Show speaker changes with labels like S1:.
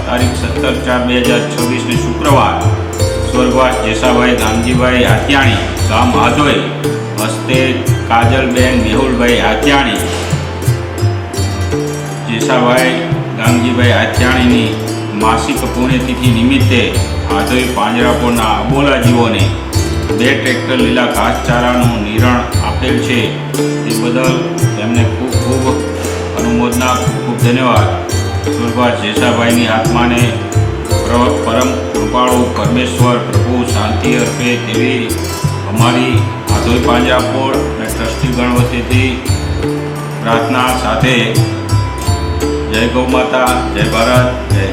S1: તારીખ 17/4/2026 શુક્રવાર સ્વર્ગવાસ જેસાભાઈ ગામજીભાઈ હાથિયાણી ગામ આધોઈ હસ્તે કાજલબેન મેહુલભાઈ હાથિયાણી જેસાભાઈ ગામજીભાઈ હાથિયાણીની માસિક પુણ્યતિથિ નિમિત્તે આધોઈ પાંજરાપોળના અબોલા જીવોને 2 ટ્રેક્ટર લીલા ઘાસચારાનું નિરણ આપેલ છે તે બદલ તેમને ખૂબ ખૂબ અનુમોદના, ખૂબ ખૂબ ધન્યવાદ. સ્વર્ગવાસ જેસાભાઈની આત્માને પરમ કૃપાળુ પરમેશ્વર પ્રભુ શાંતિ અર્પે તેવી અમારી આધોઈ પાંજરાપોળ અને ટ્રસ્ટીગણ વતીથી પ્રાર્થના સાથે જય ગૌ માતા, જય ભારત, જય